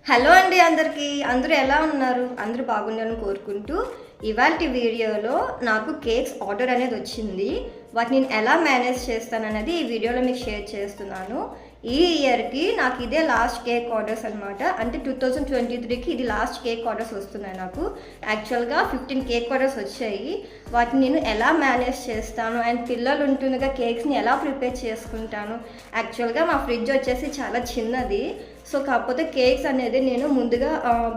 Hello అండి అందరికీ. అందరూ ఎలా ఉన్నారు? అందరూ బాగున్నారని కోరుకుంటూ ఇవాల్టి వీడియోలో నాకు కేక్స్ ఆర్డర్ అనేది వచ్చింది. వాటిని నేను ఎలా మేనేజ్ చేస్తాననేది ఈ వీడియోలో మీకు షేర్ చేస్తున్నాను. ఈ ఇయర్కి నాకు ఇదే లాస్ట్ కేక్ ఆర్డర్స్ అనమాట. అంటే 2023కి ఇది లాస్ట్ కేక్ ఆర్డర్స్ వస్తున్నాయి నాకు. యాక్చువల్గా 15 కేక్ ఆర్డర్స్ వచ్చాయి. వాటిని నేను ఎలా మేనేజ్ చేస్తాను అండ్ పిల్లలు ఉంటుండగా కేక్స్ని ఎలా ప్రిపేర్ చేసుకుంటాను. యాక్చువల్గా మా ఫ్రిడ్జ్ వచ్చేసి చాలా చిన్నది. సో కాకపోతే కేక్స్ అనేది నేను ముందుగా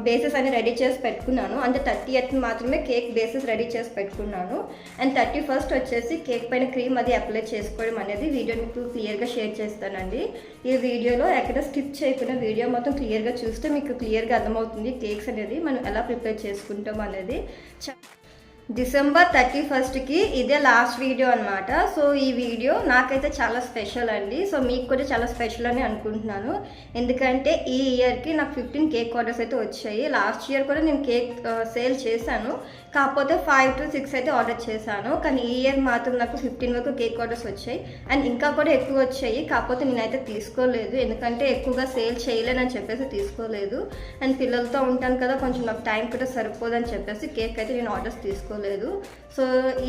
బేసెస్ అనేది రెడీ చేసి పెట్టుకున్నాను. అంటే 30th మాత్రమే కేక్ బేసెస్ రెడీ చేసి పెట్టుకున్నాను. అండ్ 31st వచ్చేసి కేక్ పైన క్రీమ్ అది అప్లై చేసుకోవడం అనేది వీడియో మీకు క్లియర్గా షేర్ చేస్తానండి. ఈ వీడియోలో ఎక్కడ స్కిప్ చేయకుండా వీడియో మొత్తం క్లియర్గా చూస్తే మీకు క్లియర్గా అర్థమవుతుంది కేక్స్ అనేది మనం ఎలా ప్రిపేర్ చేసుకుంటాం అనేది. డిసెంబర్ 31కి ఇదే లాస్ట్ వీడియో అనమాట. సో ఈ వీడియో నాకైతే చాలా స్పెషల్ అండి. సో మీకు కూడా చాలా స్పెషల్ అని అనుకుంటున్నాను. ఎందుకంటే ఈ ఇయర్కి నాకు 15 కేక్ ఆర్డర్స్ అయితే వచ్చాయి. లాస్ట్ ఇయర్ కూడా నేను కేక్ సేల్ చేశాను. కాకపోతే 5 to 6 అయితే ఆర్డర్ చేశాను. కానీ ఈ ఇయర్ మాత్రం నాకు 15 వరకు కేక్ ఆర్డర్స్ వచ్చాయి. అండ్ ఇంకా కూడా ఎక్కువ వచ్చాయి. కాకపోతే నేనైతే తీసుకోలేదు. ఎందుకంటే ఎక్కువగా సేల్ చేయలేనని చెప్పేసి తీసుకోలేదు. అండ్ పిల్లలతో ఉంటాను కదా, కొంచెం నాకు టైం కూడా సరిపోదని చెప్పేసి కేక్ అయితే నేను ఆర్డర్స్ తీసుకోలేదు. సో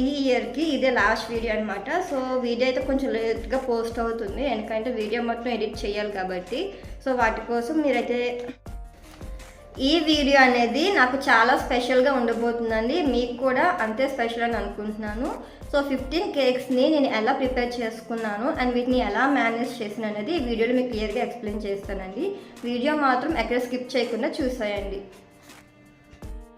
ఈ ఇయర్కి ఇదే లాస్ట్ వీడియో అనమాట. సో వీడియో అయితే కొంచెం లేట్గా పోస్ట్ అవుతుంది. ఎందుకంటే వీడియో మొత్తం ఎడిట్ చేయాలి కాబట్టి. సో వాటి కోసం మీరైతే ఈ వీడియో అనేది నాకు చాలా స్పెషల్గా ఉండబోతుందండి. మీకు కూడా అంతే స్పెషల్ అని అనుకుంటున్నాను. సో 15 కేక్స్ని నేను ఎలా ప్రిపేర్ చేసుకున్నాను అండ్ వీటిని ఎలా మేనేజ్ చేసిన అనేది ఈ వీడియోలో మీకు క్లియర్గా ఎక్స్ప్లెయిన్ చేస్తానండి. వీడియో మాత్రం ఎక్కడ స్కిప్ చేయకుండా చూసేయండి.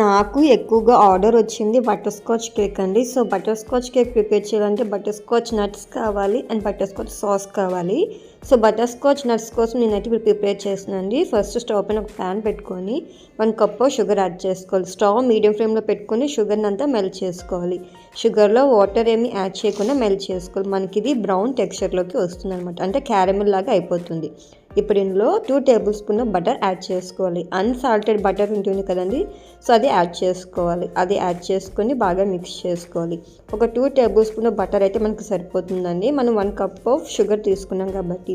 నాకు ఎక్కువగా ఆర్డర్ వచ్చింది బటర్ స్కాచ్ కేక్ అండి. So butter scotch cake prepare చేయాలంటే బటర్ స్కాచ్ నట్స్ కావాలి అండ్ బటర్ స్కాచ్ సాస్ కావాలి. సో బటర్ స్కాచ్ నట్స్ కోసం నేనైతే ఇప్పుడు ప్రిపేర్ చేస్తున్నానండి. ఫస్ట్ స్టవ్ పైన ఒక ప్యాన్ పెట్టుకొని 1 కప్ షుగర్ యాడ్ చేసుకోవాలి. స్టవ్ మీడియం ఫ్లేమ్లో పెట్టుకొని షుగర్ని అంతా మెల్ట్ చేసుకోవాలి. షుగర్లో వాటర్ ఏమి యాడ్ చేయకుండా మెల్ట్ చేసుకోవాలి. మనకి ఇది బ్రౌన్ టెక్స్చర్లోకి వస్తుంది అనమాట. అంటే క్యారమెల్ లాగా అయిపోతుంది. ఇప్పుడు ఇందులో 2 టేబుల్ స్పూన్ బటర్ యాడ్ చేసుకోవాలి. అన్సాల్టెడ్ బటర్ ఉంటుంది కదండి, సో అది యాడ్ చేసుకోవాలి. అది యాడ్ చేసుకొని బాగా మిక్స్ చేసుకోవాలి. ఒక 2 టేబుల్ స్పూన్ బటర్ అయితే మనకు సరిపోతుందండి. మనం 1 కప్ ఆఫ్ షుగర్ తీసుకున్నాం కాబట్టి.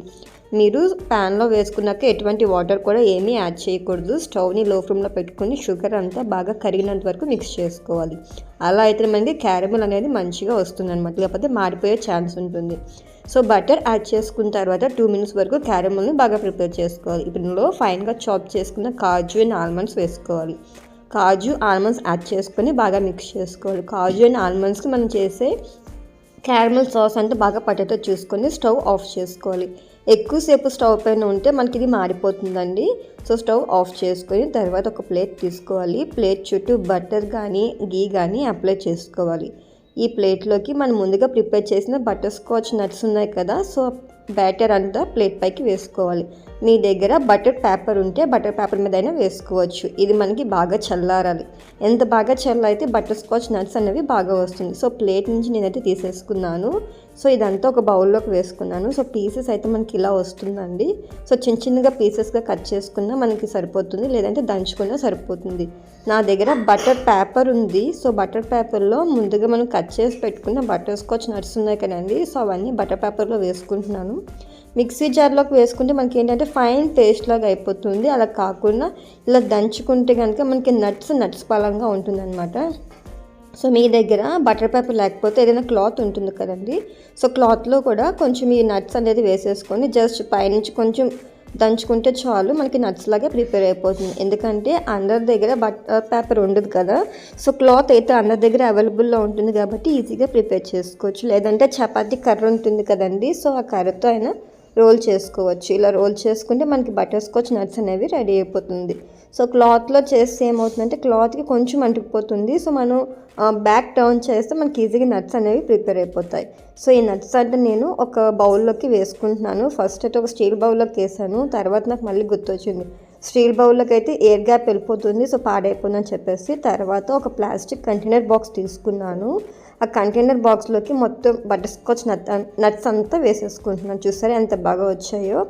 మీరు ప్యాన్లో వేసుకున్నాక ఎటువంటి వాటర్ కూడా ఏమీ యాడ్ చేయకూడదు. స్టవ్ని లో ఫ్లేమ్లో పెట్టుకొని షుగర్ అంతా బాగా కరిగినంత వరకు మిక్స్ చేసుకోవాలి. అలా అయితే మనకి క్యారమెల్ అనేది మంచిగా వస్తుంది అనమాట, లేకపోతే మాడిపోయే ఛాన్స్ ఉంటుంది. సో బటర్ యాడ్ చేసుకున్న తర్వాత 2 minutes వరకు క్యారమెల్ని బాగా ప్రిపేర్ చేసుకోవాలి. ఇప్పుడు ఇందులో ఫైన్గా చాప్ చేసుకున్న కాజు అండ్ ఆల్మండ్స్ వేసుకోవాలి. కాజు ఆల్మండ్స్ యాడ్ చేసుకొని బాగా మిక్స్ చేసుకోవాలి. కాజు అండ్ ఆల్మండ్స్కి మనం చేసే క్యారమెల్ సాస్ అంటే బాగా పట్టేటట్టు చూసుకొని స్టవ్ ఆఫ్ చేసుకోవాలి. ఎక్కువసేపు స్టవ్ పైన ఉంటే మనకి ఇది మాడిపోతుందండి. సో స్టవ్ ఆఫ్ చేసుకొని తర్వాత ఒక ప్లేట్ తీసుకోవాలి. ప్లేట్ చుట్టూ బటర్ కానీ గీ కానీ అప్లై చేసుకోవాలి. ఈ ప్లేట్లోకి మనం ముందుగా ప్రిపేర్ చేసిన బటర్ స్కాచ్ నట్స్ ఉన్నాయి కదా, సో బ్యాటర్ అంతా ప్లేట్ పైకి వేసుకోవాలి. మీ దగ్గర బటర్ పేపర్ ఉంటే బటర్ పేపర్ మీద అయినా వేసుకోవచ్చు. ఇది మనకి బాగా చల్లారాలి. ఎంత బాగా చల్లైతే బటర్ స్కాచ్ నట్స్ అనేవి బాగా వస్తుంది. సో ప్లేట్ నుంచి నేనైతే తీసేసుకున్నాను. సో ఇదంతా ఒక బౌల్లోకి వేసుకున్నాను. సో పీసెస్ అయితే మనకి ఇలా వస్తుందండి. సో చిన్న చిన్నగా పీసెస్గా కట్ చేసుకున్నా మనకి సరిపోతుంది, లేదంటే దంచుకున్నా సరిపోతుంది. నా దగ్గర బటర్ పేపర్ ఉంది. సో బటర్ పేపర్లో ముందుగా మనం కట్ చేసి పెట్టుకున్న బటర్ స్కాచ్ నట్స్ ఉన్నాయి కదండి, సో అవన్నీ బటర్ పేపర్లో వేసుకుంటున్నాను. మిక్సీ జార్లోకి వేసుకుంటే మనకి ఏంటంటే ఫైన్ పేస్ట్ లాగా అయిపోతుంది. అలా కాకుండా ఇలా దంచుకుంటే కనుక మనకి నట్స్ పరంగా ఉంటుందన్నమాట. సో మీ దగ్గర బటర్ పేపర్ లేకపోతే ఏదైనా క్లాత్ ఉంటుంది కదండి, సో క్లాత్లో కూడా కొంచెం ఈ నట్స్ అనేది వేసేసుకొని జస్ట్ పైనుంచి కొంచెం దంచుకుంటే చాలు, మనకి నట్స్ లాగా ప్రిపేర్ అయిపోతుంది. ఎందుకంటే అందరి దగ్గర బటర్ పేపర్ ఉండదు కదా, సో క్లాత్ అయితే అందరి దగ్గర అవైలబుల్లో ఉంటుంది కాబట్టి ఈజీగా ప్రిపేర్ చేసుకోవచ్చు. లేదంటే చపాతీ కర్ర ఉంటుంది కదండి, సో ఆ కర్రతో అయినా రోల్ చేసుకోవచ్చు. ఇలా రోల్ చేసుకుంటే మనకి బటర్ స్కాచ్ నట్స్ అనేవి రెడీ అయిపోతుంది. సో క్లాత్లో చేస్తే ఏమవుతుందంటే క్లాత్కి కొంచెం అంటుకుపోతుంది. సో మనం బ్యాక్ టర్న్ చేస్తే మనకి ఈజీగా నట్స్ అనేవి ప్రిపేర్ అయిపోతాయి. సో ఈ నట్స్ అంటే నేను ఒక బౌల్లోకి వేసుకుంటున్నాను. ఫస్ట్ అయితే ఒక స్టీల్ బౌల్లోకి వేసాను. తర్వాత నాకు మళ్ళీ గుర్తొచ్చింది, స్టీల్ బౌల్లోకి అయితే ఎయిర్ గ్యాప్ వెళ్ళిపోతుంది, సో పాడైపోతుందని చెప్పేసి తర్వాత ఒక ప్లాస్టిక్ కంటైనర్ బాక్స్ తీసుకున్నాను. ఆ కంటైనర్ బాక్స్లోకి మొత్తం బటర్ స్కాచ్ నట్స్ అంతా వేసేసుకుంటున్నాను. చూసారా ఎంత బాగా వచ్చాయో.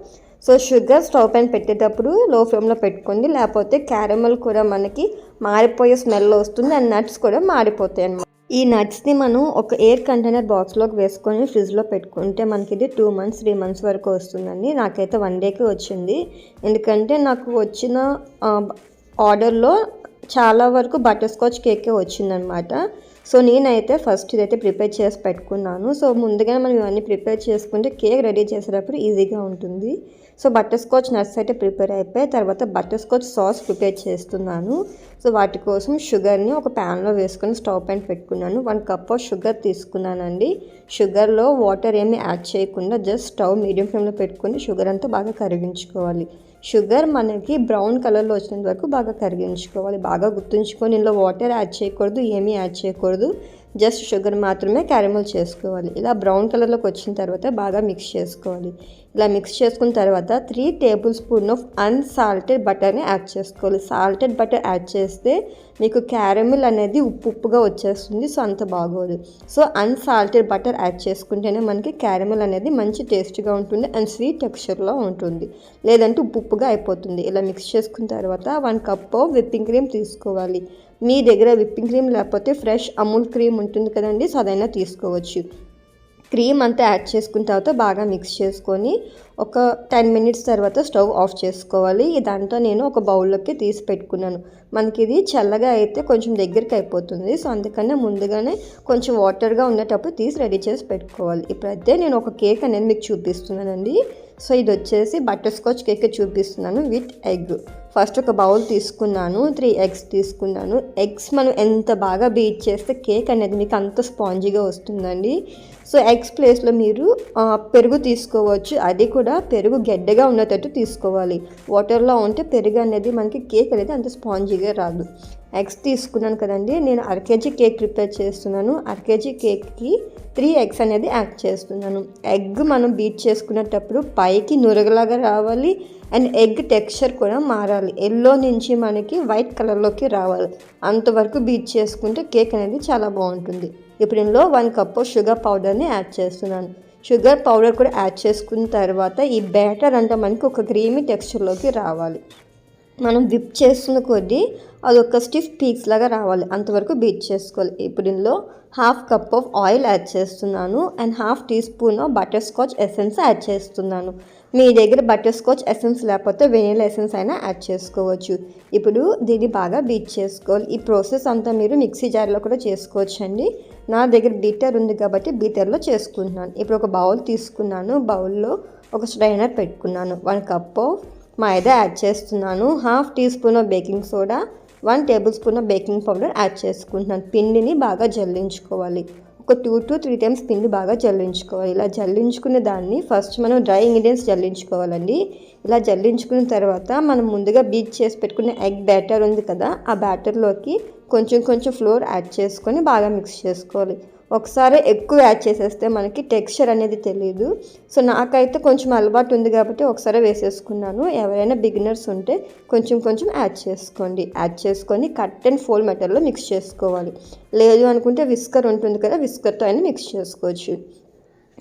సో షుగర్ స్టవ్ పైన పెట్టేటప్పుడు లో ఫ్లేమ్లో పెట్టుకోండి, లేకపోతే క్యారమెల్ కూడా మనకి మాడిపోయే స్మెల్ వస్తుంది అండ్ నట్స్ కూడా మాడిపోతాయి అన్నమాట. ఈ నట్స్ని మనం ఒక ఎయిర్ కంటైనర్ బాక్స్లోకి వేసుకొని ఫ్రిడ్జ్లో పెట్టుకుంటే మనకి ఇది 2 months 3 months వరకు వస్తుందండి. నాకైతే 1 dayకి వచ్చింది. ఎందుకంటే నాకు వచ్చిన ఆర్డర్లో చాలా వరకు బటర్ స్కాచ్ కేకే వచ్చిందనమాట. సో నేనైతే ఫస్ట్ ఇదైతే ప్రిపేర్ చేసి పెట్టుకున్నాను. సో ముందుగా మనం ఇవన్నీ ప్రిపేర్ చేసుకుంటే కేక్ రెడీ చేసేటప్పుడు ఈజీగా ఉంటుంది. సో బటర్ స్కాచ్ నట్స్ అయితే ప్రిపేర్ అయిపోయి తర్వాత బటర్ స్కాచ్ సాస్ ప్రిపేర్ చేస్తున్నాను. సో వాటి కోసం షుగర్ని ఒక ప్యాన్లో వేసుకొని స్టవ్ పైన పెట్టుకున్నాను. 1 cup షుగర్ తీసుకున్నానండి. షుగర్లో వాటర్ ఏమీ యాడ్ చేయకుండా జస్ట్ స్టవ్ మీడియం ఫ్లేమ్లో పెట్టుకొని షుగర్ అంతా బాగా కరిగించుకోవాలి. షుగర్ మనకి బ్రౌన్ కలర్లో వచ్చినంత వరకు బాగా కరిగించుకోవాలి. బాగా గుర్తుంచుకొని ఇందులో వాటర్ యాడ్ చేయకూడదు, ఏమీ యాడ్ చేయకూడదు. జస్ట్ షుగర్ మాత్రమే క్యారమల్ చేసుకోవాలి. ఇలా బ్రౌన్ కలర్లోకి వచ్చిన తర్వాత బాగా మిక్స్ చేసుకోవాలి. ఇలా మిక్స్ చేసుకున్న తర్వాత 3 tablespoons ఆఫ్ అన్సాల్టెడ్ బటర్ని యాడ్ చేసుకోవాలి. సాల్టెడ్ బటర్ యాడ్ చేస్తే మీకు క్యారమిల్ అనేది ఉప్పుగా వచ్చేస్తుంది. సో అంత బాగోదు. సో అన్సాల్టెడ్ బటర్ యాడ్ చేసుకుంటేనే మనకి క్యారమిల్ అనేది మంచి టేస్ట్గా ఉంటుంది అండ్ స్వీట్ టెక్స్చర్లో ఉంటుంది. లేదంటే ఉప్పుగా అయిపోతుంది. ఇలా మిక్స్ చేసుకున్న తర్వాత 1 cup విప్పింగ్ క్రీమ్ తీసుకోవాలి. మీ దగ్గర విప్పింగ్ క్రీమ్ లేకపోతే ఫ్రెష్ అమూల్ క్రీమ్ ఉంటుంది కదండి, సో అదైనా తీసుకోవచ్చు. క్రీమ్ అంతా యాడ్ చేసుకున్న తర్వాత బాగా మిక్స్ చేసుకొని ఒక 10 minutes తర్వాత స్టవ్ ఆఫ్ చేసుకోవాలి. ఇదంతా నేను ఒక బౌల్లోకి తీసి పెట్టుకున్నాను. మనకి ఇది చల్లగా అయితే కొంచెం దగ్గరికి అయిపోతుంది. సో అందుకనే ముందుగానే కొంచెం వాటర్గా ఉండేటప్పుడు తీసి రెడీ చేసి పెట్టుకోవాలి. ఇప్పుడైతే నేను ఒక కేక్ అనేది మీకు చూపిస్తున్నానండి. సో ఇది వచ్చేసి బటర్ స్కాచ్ కేక్ చూపిస్తున్నాను విత్ ఎగ్. ఫస్ట్ ఒక బౌల్ తీసుకున్నాను, 3 eggs తీసుకున్నాను. ఎగ్స్ మనం ఎంత బాగా బీట్ చేస్తే కేక్ అనేది మీకు అంత స్పాంజీగా వస్తుందండి. సో ఎగ్స్ ప్లేస్లో మీరు పెరుగు తీసుకోవచ్చు. అది కూడా పెరుగు గడ్డగా ఉన్నట్టు తీసుకోవాలి. వాటర్లో ఉంటే పెరుగు అనేది మనకి కేక్ అనేది అంత స్పాంజీగా రాదు. ఎగ్స్ తీసుకున్నాను కదండి, నేను 1/2 kg కేక్ ప్రిపేర్ చేస్తున్నాను. 1/2 kg కేక్కి 3 eggs అనేది యాడ్ చేస్తున్నాను. ఎగ్ మనం బీట్ చేసుకునేటప్పుడు పైకి నురగలాగా రావాలి అండ్ ఎగ్ టెక్స్చర్ కూడా మారాలి. ఎల్లో నుంచి మనకి వైట్ కలర్లోకి రావాలి. అంతవరకు బీట్ చేసుకుంటే కేక్ అనేది చాలా బాగుంటుంది. ఇప్పుడు ఇందులో 1 cup షుగర్ పౌడర్ని యాడ్ చేస్తున్నాను. షుగర్ పౌడర్ కూడా యాడ్ చేసుకున్న తర్వాత ఈ బ్యాటర్ అంతా మనకి ఒక క్రీమీ టెక్స్చర్లోకి రావాలి. మనం విప్ చేస్తున్న కొద్దీ అది ఒక స్టిఫ్ పీక్స్ లాగా రావాలి. అంతవరకు బీట్ చేసుకోవాలి. ఇప్పుడు ఇందులో 1/2 cup ఆయిల్ యాడ్ చేస్తున్నాను and 1/2 teaspoon butter scotch essence add చేస్తున్నాను. మీ దగ్గర బటర్ స్కాచ్ ఎసెన్స్ లేకపోతే వెనిలా ఎసెన్స్ అయినా యాడ్ చేసుకోవచ్చు. ఇప్పుడు దీన్ని బాగా బీట్ చేసుకోవాలి. ఈ ప్రాసెస్ అంతా మీరు మిక్సీ జార్లో కూడా చేసుకోవచ్చు అండి. నా దగ్గర బీటర్ ఉంది కాబట్టి బీటర్లో చేసుకుంటున్నాను. ఇప్పుడు ఒక బౌల్ తీసుకున్నాను. బౌల్లో ఒక స్ట్రైనర్ పెట్టుకున్నాను. 1 cup మైదా యాడ్ చేస్తున్నాను. 1/2 teaspoon baking soda, 1 tablespoon baking powder add చేసుకుంటున్నాను. పిండిని బాగా జల్లించుకోవాలి. ఒక 2 to 3 times పిండి బాగా జల్లించుకోవాలి. ఇలా జల్లించుకునే దాన్ని ఫస్ట్ మనం డ్రై ఇంగ్రీడియంట్స్ జల్లించుకోవాలండి. ఇలా జల్లించుకున్న తర్వాత మనం ముందుగా బీట్ చేసి పెట్టుకున్న ఎగ్ బ్యాటర్ ఉంది కదా, ఆ బ్యాటర్లోకి కొంచెం ఫ్లోర్ యాడ్ చేసుకొని బాగా మిక్స్ చేసుకోవాలి. ఒకసారి ఎక్కువ యాడ్ చేసేస్తే మనకి టెక్స్చర్ అనేది తెలియదు. సో నాకైతే కొంచెం అలవాటు ఉంది కాబట్టి ఒకసారి వేసేసుకున్నాను. ఎవరైనా బిగినర్స్ ఉంటే కొంచెం యాడ్ చేసుకోండి. యాడ్ చేసుకొని కట్ అండ్ ఫోల్డ్ మెథడ్లో మిక్స్ చేసుకోవాలి. లేదు అనుకుంటే విస్కర్ ఉంటుంది కదా, విస్కర్తో అయినా మిక్స్ చేసుకోవచ్చు.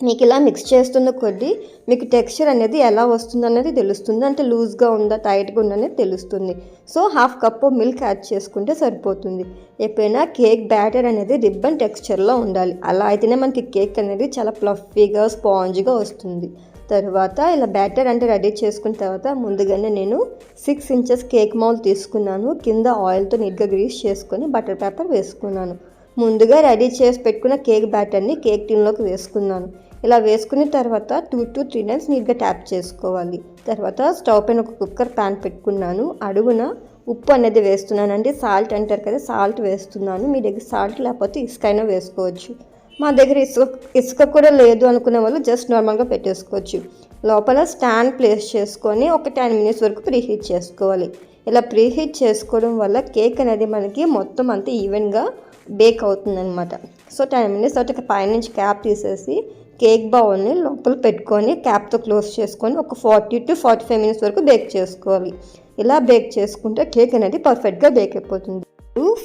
మీకు ఇలా మిక్స్ చేస్తున్న కొద్దీ మీకు టెక్స్చర్ అనేది ఎలా వస్తుంది అనేది తెలుస్తుంది. అంటే లూజ్గా ఉందా టైట్గా ఉందా అనేది తెలుస్తుంది. సో 1/2 cup మిల్క్ యాడ్ చేసుకుంటే సరిపోతుంది. ఎప్పుడైనా కేక్ బ్యాటర్ అనేది రిబ్బన్ టెక్స్చర్లో ఉండాలి. అలా అయితేనే మనకి కేక్ అనేది చాలా ఫ్లఫీగా స్పాంజ్గా వస్తుంది. తర్వాత ఇలా బ్యాటర్ అంటే రెడీ చేసుకున్న తర్వాత ముందుగానే నేను 6 inches కేక్ మౌల్డ్ తీసుకున్నాను. కింద ఆయిల్తో నీట్గా గ్రీస్ చేసుకొని బటర్ పేపర్ వేసుకున్నాను. ముందుగా రెడీ చేసి పెట్టుకున్న కేక్ బ్యాటర్ని కేక్ టిన్లోకి వేసుకున్నాను. ఇలా వేసుకున్న తర్వాత 2 to 3 times నీట్గా ట్యాప్ చేసుకోవాలి. తర్వాత స్టవ్ పైన ఒక కుక్కర్ ప్యాన్ పెట్టుకున్నాను. అడుగున ఉప్పు అనేది వేస్తున్నానండి. సాల్ట్ అంటారు కదా, సాల్ట్ వేస్తున్నాను. మీ దగ్గర సాల్ట్ లేకపోతే ఇసుక అయినా వేసుకోవచ్చు. మా దగ్గర ఇసుక కూడా లేదు అనుకునే వాళ్ళు జస్ట్ నార్మల్గా పెట్టేసుకోవచ్చు. లోపల స్టాండ్ ప్లేస్ చేసుకొని ఒక 10 minutes వరకు ప్రీహీట్ చేసుకోవాలి. ఇలా ప్రీహీట్ చేసుకోవడం వల్ల కేక్ అనేది మనకి మొత్తం అంతా ఈవెన్గా బేక్ అవుతుంది అనమాట. సో 10 minutes తర్వాత పైనుంచి క్యాప్ తీసేసి కేక్ బౌల్ని లోపల పెట్టుకొని క్యాప్తో క్లోజ్ చేసుకొని ఒక 40 to 45 minutes వరకు బేక్ చేసుకోవాలి. ఇలా బేక్ చేసుకుంటే కేక్ అనేది పర్ఫెక్ట్గా బేక్ అయిపోతుంది.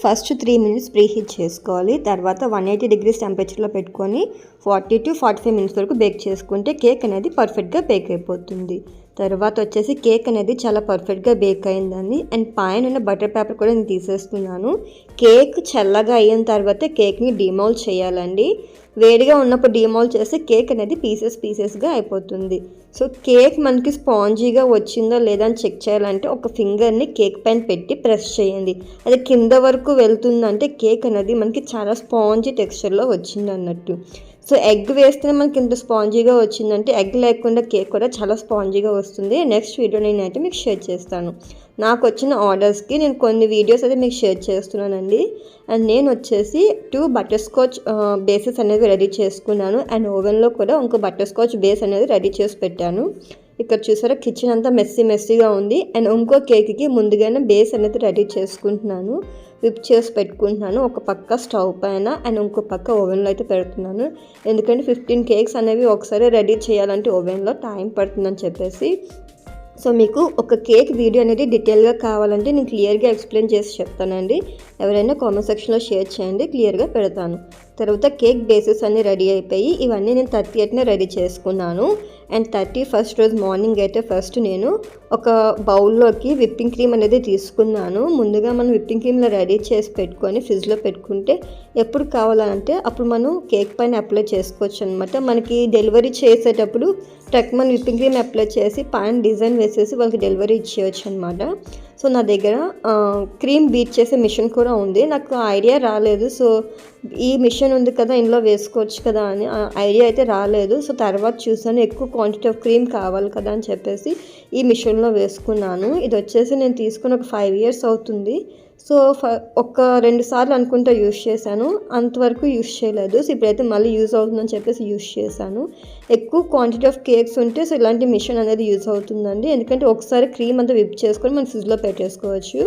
ఫస్ట్ 3 minutes ప్రీహీట్ చేసుకోవాలి. తర్వాత 180 degrees టెంపరేచర్లో పెట్టుకొని 40 to 45 minutes వరకు బేక్ చేసుకుంటే కేక్ అనేది పర్ఫెక్ట్గా బేక్ అయిపోతుంది. తర్వాత వచ్చేసి కేక్ అనేది చాలా పర్ఫెక్ట్గా బేక్ అయిందండి. అండ్ పైన ఉన్న బటర్ పేపర్ కూడా నేను తీసేస్తున్నాను. కేక్ చల్లగా అయిన తర్వాత కేక్ని డిమౌల్డ్ చేయాలండి. వేడిగా ఉన్నప్పుడు డిమౌల్డ్ చేస్తే కేక్ అనేది పీసెస్గా అయిపోతుంది. సో కేక్ మనకి స్పాంజీగా వచ్చిందో లేదా అని చెక్ చేయాలంటే ఒక ఫింగర్ని కేక్ పైన పెట్టి ప్రెస్ చేయండి. అది కింద వరకు వెళ్తుందంటే కేక్ అనేది మనకి చాలా స్పాంజీ టెక్స్చర్లో వచ్చింది అన్నట్టు. సో ఎగ్ వేస్తేనే మనకి ఇంత స్పాంజీగా వచ్చిందంటే ఎగ్ లేకుండా కేక్ కూడా చాలా స్పాంజీగా వస్తుంది. నెక్స్ట్ వీడియో నేనైతే మీకు షేర్ చేస్తాను. నాకు వచ్చిన ఆర్డర్స్కి నేను కొన్ని వీడియోస్ అయితే మీకు షేర్ చేస్తున్నానండి. అండ్ నేను వచ్చేసి 2 బటర్ స్కాచ్ బేసెస్ అనేది రెడీ చేసుకున్నాను. అండ్ ఓవెన్లో కూడా ఇంకో బటర్ స్కాచ్ బేస్ అనేది రెడీ చేసి పెట్టాను. ఇక్కడ చూసారా కిచెన్ అంతా మెస్సీగా ఉంది. అండ్ ఇంకో కేక్కి ముందుగానే బేస్ అనేది రెడీ చేసుకుంటున్నాను, విప్ చేసి పెట్టుకుంటున్నాను. ఒక పక్క స్టవ్ పైన అండ్ ఇంకో పక్క ఓవెన్లో అయితే పెడుతున్నాను. ఎందుకంటే 15 కేక్స్ అనేవి ఒకసారి రెడీ చేయాలంటే ఓవెన్లో టైం పడుతుందని చెప్పేసి. సో మీకు ఒక కేక్ వీడియో అనేది డీటెయిల్గా కావాలంటే నేను క్లియర్గా ఎక్స్ప్లెయిన్ చేసి చెప్తానండి. ఎవరైనా కామెంట్ సెక్షన్లో షేర్ చేయండి, క్లియర్గా పెడతాను. తర్వాత కేక్ బేసెస్ అన్నీ రెడీ అయిపోయి ఇవన్నీ నేను 38నే రెడీ చేసుకున్నాను. అండ్ 31st రోజు మార్నింగ్ అయితే ఫస్ట్ నేను ఒక బౌల్లోకి విప్పింగ్ క్రీమ్ అనేది తీసుకున్నాను. ముందుగా మనం విప్పింగ్ క్రీమ్లో రెడీ చేసి పెట్టుకొని ఫ్రిడ్జ్లో పెట్టుకుంటే ఎప్పుడు కావాలంటే అప్పుడు మనం కేక్ పైన అప్లై చేసుకోవచ్చు అనమాట. మనకి డెలివరీ చేసేటప్పుడు మనం విప్పింగ్ క్రీమ్ అప్లై చేసి పైన డిజైన్ వేసేసి వాళ్ళకి డెలివరీ ఇచ్చేయచ్చు అనమాట. సో నా దగ్గర క్రీమ్ బీట్ చేసే మిషన్ కూడా ఉంది. నాకు ఐడియా రాలేదు. సో ఈ మిషన్ ఉంది కదా ఇందులో వేసుకోవచ్చు కదా అని ఐడియా అయితే రాలేదు. సో తర్వాత చూసాను ఎక్కువ క్వాంటిటీ ఆఫ్ క్రీమ్ కావాలి కదా అని చెప్పేసి ఈ మిషన్లో వేసుకున్నాను. ఇది వచ్చేసి నేను తీసుకుని ఒక 5 years అవుతుంది. సో ఒక 2 సార్లు అనుకుంటా యూస్ చేశాను, అంతవరకు యూస్ చేయలేదు. సో ఇప్పుడైతే మళ్ళీ యూజ్ అవుతుందని చెప్పేసి యూస్ చేశాను. ఎక్కువ క్వాంటిటీ ఆఫ్ కేక్స్ ఉంటే సో ఇలాంటి మిషన్ అనేది యూజ్ అవుతుందండి. ఎందుకంటే ఒకసారి క్రీమ్ అంతా విప్ చేసుకొని మనం ఫ్రిడ్జ్లో పెట్టేసుకోవచ్చు.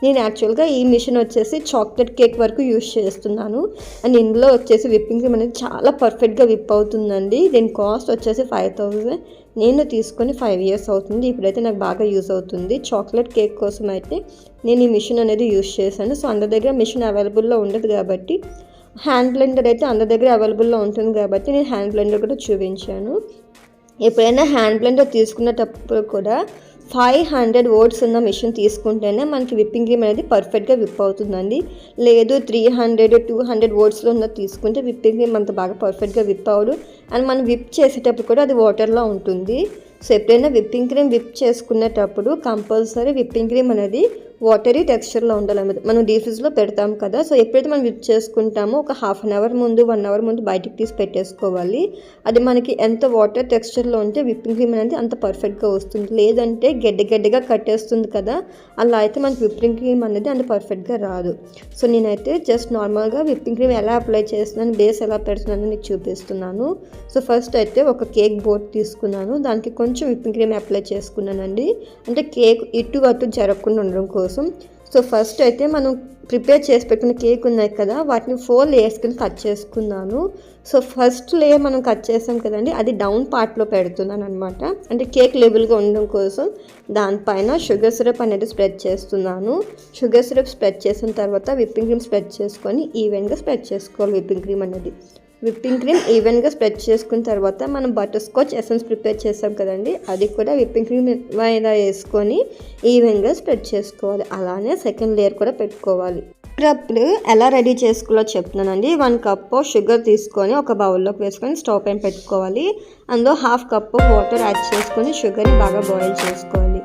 నేను యాక్చువల్గా ఈ మిషన్ వచ్చేసి చాక్లెట్ కేక్ వరకు యూస్ చేస్తున్నాను. అండ్ ఇందులో వచ్చేసి విప్పింగ్ క్రీమ్ అనేది చాలా పర్ఫెక్ట్గా విప్ అవుతుందండి. దీని కాస్ట్ వచ్చేసి 5000. నేను తీసుకొని 5 years అవుతుంది. ఇప్పుడైతే నాకు బాగా యూజ్ అవుతుంది. చాక్లెట్ కేక్ కోసం అయితే నేను ఈ మిషన్ అనేది యూస్ చేశాను. సో అందరి దగ్గర మిషన్ అవైలబుల్లో ఉండదు కాబట్టి హ్యాండ్ బ్లెండర్ అయితే అందరి దగ్గర అవైలబుల్లో ఉంటుంది కాబట్టి నేను హ్యాండ్ బ్లెండర్ కూడా చూపించాను. ఎప్పుడైనా హ్యాండ్ బ్లెండర్ తీసుకునేటప్పుడు కూడా 500 volts ఉన్న మిషన్ తీసుకుంటేనే మనకి విప్పింగ్ క్రీమ్ అనేది పర్ఫెక్ట్గా విప్ అవుతుందండి. లేదు 300-200 voltsలో ఉన్నది తీసుకుంటే విప్పింగ్ క్రీమ్ అంత బాగా పర్ఫెక్ట్గా విప్ అవ్వదు. అండ్ మనం విప్ చేసేటప్పుడు కూడా అది వాటర్లో ఉంటుంది. సో ఎప్పుడైనా విప్పింగ్ క్రీమ్ విప్ చేసుకునేటప్పుడు కంపల్సరీ విప్పింగ్ క్రీమ్ అనేది వాటరీ టెక్స్చర్లో ఉండాలన్నమాట. మనం డీప్ ఫ్రిడ్జ్లో పెడతాం కదా, సో ఎప్పుడైతే మనం విప్ చేసుకుంటామో ఒక 1/2 hour ముందు 1 hour ముందు బయటికి తీసి పెట్టేసుకోవాలి. అది మనకి ఎంత వాటర్ టెక్స్చర్లో ఉంటే విప్పింగ్ క్రీమ్ అనేది అంత పర్ఫెక్ట్గా వస్తుంది. లేదంటే గడ్డగా కట్టేస్తుంది కదా, అలా అయితే మనకి విప్పింగ్ క్రీమ్ అనేది అంత పర్ఫెక్ట్గా రాదు. సో నేనైతే జస్ట్ నార్మల్గా విప్పింగ్ క్రీమ్ ఎలా అప్లై చేస్తున్నాను, బేస్ ఎలా పెడుతున్నాను మీకు చూపిస్తున్నాను. సో ఫస్ట్ అయితే ఒక కేక్ బోర్డ్ తీసుకున్నాను, దానికి కొంచెం విప్పింగ్ క్రీమ్ అప్లై చేసుకున్నానండి. అంటే కేక్ ఇటు అటు జరగకుండా ఉండడం కోసం. సో ఫస్ట్ అయితే మనం ప్రిపేర్ చేసి పెట్టుకున్న కేక్ ఉన్నాయి కదా, వాటిని 4 layers కింద కట్ చేసుకున్నాను. సో ఫస్ట్ లేయర్ మనం కట్ చేసాం కదండి, అది డౌన్ పార్ట్లో పెడుతున్నాను అనమాట. అంటే కేక్ లెవెల్గా ఉండడం కోసం దానిపైన షుగర్ సిరప్ అనేది స్ప్రెడ్ చేస్తున్నాను. షుగర్ సిరప్ స్ప్రెడ్ చేసిన తర్వాత విప్పింగ్ క్రీమ్ స్ప్రెడ్ చేసుకొని ఈవెన్గా స్ప్రెడ్ చేసుకోవాలి. విప్పింగ్ క్రీమ్ ఈవెన్గా స్ప్రెడ్ చేసుకున్న తర్వాత మనం బటర్ స్కాచ్ ఎసెన్స్ ప్రిపేర్ చేసాం కదండి, అది కూడా విప్పింగ్ క్రీమ్ మీద వేసుకొని ఈవెన్గా స్ప్రెడ్ చేసుకోవాలి. అలానే సెకండ్ లేయర్ కూడా పెట్టుకోవాలి. ఇప్పుడు ఎలా రెడీ చేసుకోవాలో చెప్తున్నానండి. 1 cup షుగర్ తీసుకొని ఒక బౌల్లోకి వేసుకొని స్టవ్ పైన పెట్టుకోవాలి. అందులో 1/2 cup వాటర్ యాడ్ చేసుకొని షుగర్ని బాగా బాయిల్ చేసుకోవాలి.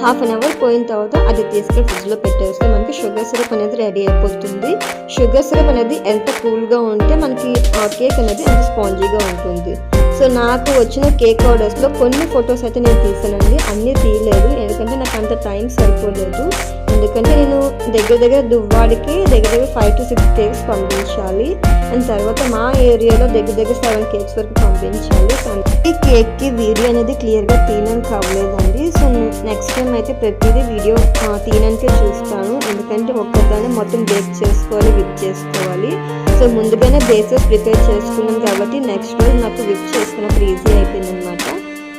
1/2 hour పోయిన తర్వాత అది తీసుకొని ఫ్రిడ్జ్లో పెట్టేస్తే మనకి షుగర్ సిరప్ అనేది రెడీ అయిపోతుంది. షుగర్ సిరప్ అనేది ఎంత కూల్గా ఉంటే మనకి ఆ కేక్ అనేది అంత స్పాంజీగా ఉంటుంది. సో నాకు వచ్చిన కేక్ ఆర్డర్స్లో కొన్ని ఫొటోస్ అయితే నేను తీసానండి, అన్నీ తీయలేదు ఎందుకంటే నాకు అంత టైం సరిపోలేదు. ఎందుకంటే నేను దగ్గర దువ్వాడికి దగ్గర 5 to 6 కేక్స్ పంపించాలి. అండ్ తర్వాత మా ఏరియాలో దగ్గర 7 కేక్స్ వరకు పంపించాలి. ఈ కేక్కి వీడియో అనేది క్లియర్గా తీయడానికి అవ్వలేదండి. సో నెక్స్ట్ టైం అయితే ప్రతిదీ వీడియో తీయడానికే చూస్తాను. ఎందుకంటే ఒక్కదాన్ని మొత్తం బేక్ చేసుకోవాలి, విప్ చేసుకోవాలి. సో ముందుగానే బేసెస్ ప్రిపేర్ చేసుకున్నాం కాబట్టి నెక్స్ట్ రోజు నాకు విప్ చేసుకున్నప్పుడు ఈజీ అయిపోయింది అనమాట.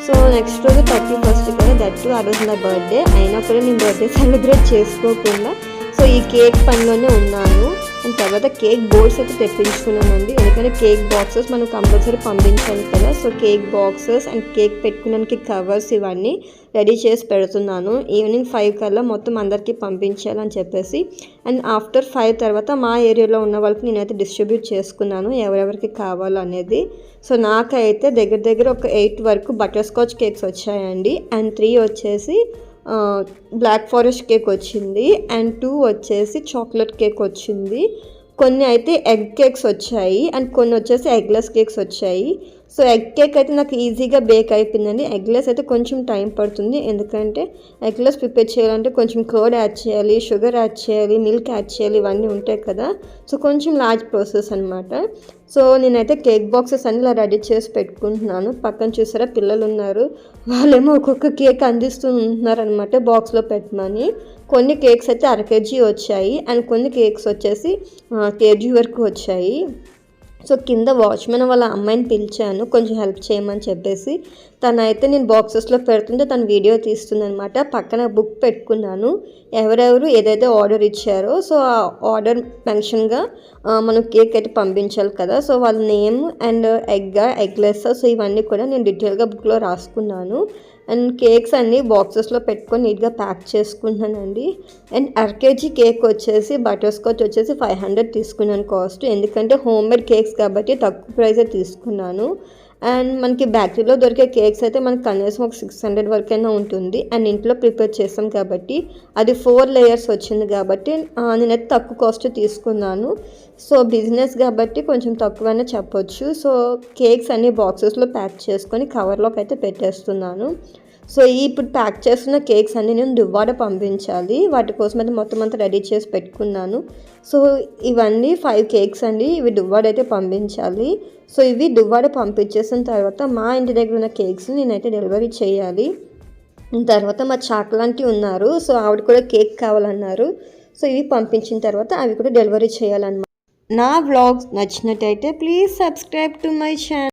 సో నెక్స్ట్ రోజు 31st కదా, దట్టు ఆ రోజు నా బర్త్డే అయినా కూడా నేను బర్త్డే సెలబ్రేట్ చేసుకోకుండా సో ఈ కేక్ పనిలోనే ఉన్నాను. అండ్ తర్వాత కేక్ బోర్డ్స్ అయితే తెప్పించుకున్నానండి. ఎందుకంటే కేక్ బాక్సెస్ మనం కంపల్సరీ పంపించాలి కదా. So cake boxes and cake పెట్టుకోవడానికి కవర్స్ ఇవన్నీ రెడీ చేసి పెడుతున్నాను. ఈవినింగ్ 5 కల్లా మొత్తం అందరికీ పంపించాలని చెప్పేసి. అండ్ ఆఫ్టర్ 5 తర్వాత మా ఏరియాలో ఉన్న వాళ్ళకి నేనైతే డిస్ట్రిబ్యూట్ చేసుకున్నాను ఎవరెవరికి కావాలో అనేది. సో నాకైతే దగ్గర ఒక 8 వరకు బటర్ స్కాచ్ కేక్స్ వచ్చాయండి. అండ్ 3 వచ్చేసి బ్లాక్ ఫారెస్ట్ కేక్ వచ్చింది. అండ్ 2 వచ్చేసి చాక్లెట్ కేక్ వచ్చింది. కొన్ని అయితే ఎగ్ కేక్స్ వచ్చాయి అండ్ కొన్ని వచ్చేసి ఎగ్లెస్ కేక్స్ వచ్చాయి. సో ఎగ్ కేక్ అయితే నాకు ఈజీగా బేక్ అయిపోయిందండి. ఎగ్లెస్ అయితే కొంచెం టైం పడుతుంది, ఎందుకంటే ఎగ్లెస్ ప్రిపేర్ చేయాలంటే కొంచెం కర్డ్ యాడ్ చేయాలి, షుగర్ యాడ్ చేయాలి, మిల్క్ యాడ్ చేయాలి, ఇవన్నీ ఉంటాయి కదా. సో కొంచెం లార్జ్ ప్రాసెస్ అనమాట. సో నేనైతే కేక్ బాక్సెస్ అన్ని ఇలా రెడీ చేసి పెట్టుకుంటున్నాను. పక్కన చూసారా పిల్లలు ఉన్నారు, వాళ్ళేమో ఒక్కొక్క కేక్ అందిస్తూ ఉంటున్నారు అనమాట బాక్స్లో పెట్టమని. కొన్ని కేక్స్ అయితే 1/2 kg వచ్చాయి అండ్ కొన్ని కేక్స్ వచ్చేసి kg వరకు వచ్చాయి. సో కింద వాచ్మెన్ వాళ్ళ అమ్మాయిని పిలిచాను కొంచెం హెల్ప్ చేయమని చెప్పేసి. తనైతే నేను బాక్సెస్లో పెడుతుంటే తను వీడియో తీస్తుంది అనమాట. పక్కన బుక్ పెట్టుకున్నాను ఎవరెవరు ఏదైతే ఆర్డర్ ఇచ్చారో. సో ఆ ఆర్డర్ మెన్షన్గా మనం కేక్ అయితే పంపించాలి కదా. సో వాళ్ళ నేమ్ అండ్ ఎగ్లెస్ సో ఇవన్నీ కూడా నేను డీటెయిల్గా బుక్లో రాసుకున్నాను. అండ్ కేక్స్ అన్నీ బాక్సెస్లో పెట్టుకొని నీట్గా ప్యాక్ చేసుకుంటున్నానండి. అండ్ 1/2 kg కేక్ వచ్చేసి బటర్ స్కాచ్ వచ్చేసి 500 తీసుకున్నాను కాస్ట్, ఎందుకంటే హోమ్ మేడ్ కేక్స్ కాబట్టి తక్కువ ప్రైజే తీసుకున్నాను. అండ్ మనకి బేకరీలో దొరికే కేక్స్ అయితే మనకి కనీసం ఒక 600 వరకైనా ఉంటుంది. అండ్ ఇంట్లో ప్రిపేర్ చేస్తాం కాబట్టి అది 4 లేయర్స్ వచ్చింది కాబట్టి నేనైతే తక్కువ కాస్ట్ తీసుకున్నాను. సో బిజినెస్ కాబట్టి కొంచెం తక్కువైనా చెప్పొచ్చు. సో కేక్స్ అన్ని బాక్సెస్లో ప్యాక్ చేసుకొని కవర్లోకి అయితే పెట్టేస్తున్నాను. సో ఇప్పుడు ప్యాక్ చేస్తున్న కేక్స్ అన్నీ నేను దువ్వాడ పంపించాలి, వాటి కోసం అయితే మొత్తం అంతా రెడీ చేసి పెట్టుకున్నాను. సో ఇవన్నీ 5 కేక్స్ అండి, ఇవి దువ్వాడ అయితే పంపించాలి. సో ఇవి దువ్వాడ పంపించేసిన తర్వాత మా ఇంటి దగ్గర ఉన్న కేక్స్ని నేనైతే డెలివరీ చేయాలి. తర్వాత మా చాకలాంటి ఉన్నారు, సో ఆవిడ కూడా కేక్ కావాలన్నారు. సో ఇవి పంపించిన తర్వాత అవి కూడా డెలివరీ చేయాలన్నమాట. నా వ్లాగ్స్ నచ్చినట్టయితే please subscribe to my channel.